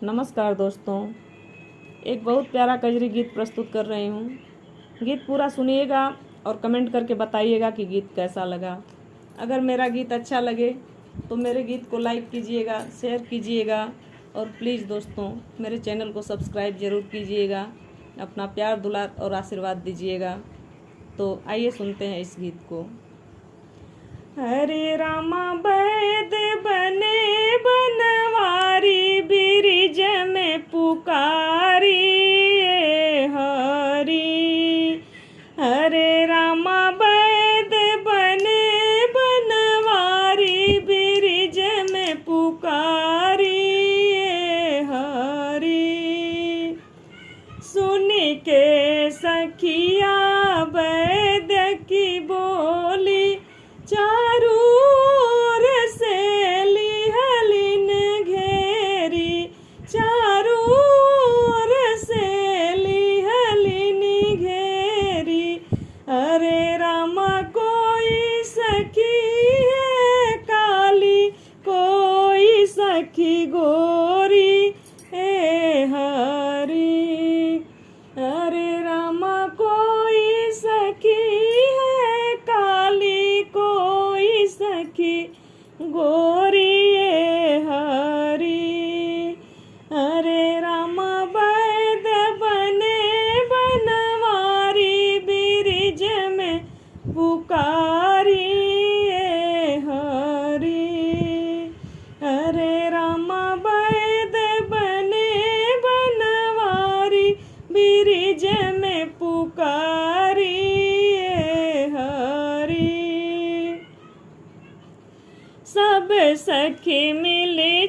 नमस्कार दोस्तों, एक बहुत प्यारा कजरी गीत प्रस्तुत कर रही हूँ। गीत पूरा सुनिएगा और कमेंट करके बताइएगा कि गीत कैसा लगा। अगर मेरा गीत अच्छा लगे तो मेरे गीत को लाइक कीजिएगा, शेयर कीजिएगा और प्लीज़ दोस्तों मेरे चैनल को सब्सक्राइब ज़रूर कीजिएगा। अपना प्यार दुलार और आशीर्वाद दीजिएगा। तो आइए सुनते हैं इस गीत को। हरे रामा वैद बने बनवारी, बिरिज में पुकारी हरी। हरे रामा वैद बने बनवारी, बिरिज में पुकारी हरी। सुनी के सखिया वैद्य की बोली, चारू ओर से लिहलिन घेरी। चारू ओर से लिहलिन घेरी। अरे रामा कोई सखी है काली, कोई सखी गोरी ए हरी। अरे रामा कोई सखी है काली, कोई सखी गोरी ए हरी। अरे रामा वैद बने बनवारी, बिरिज में पुकारी ए हरी। अरे रामा वैद बने बनवारी, बिरिज में पुकारी ए हरी। सब सखी मिली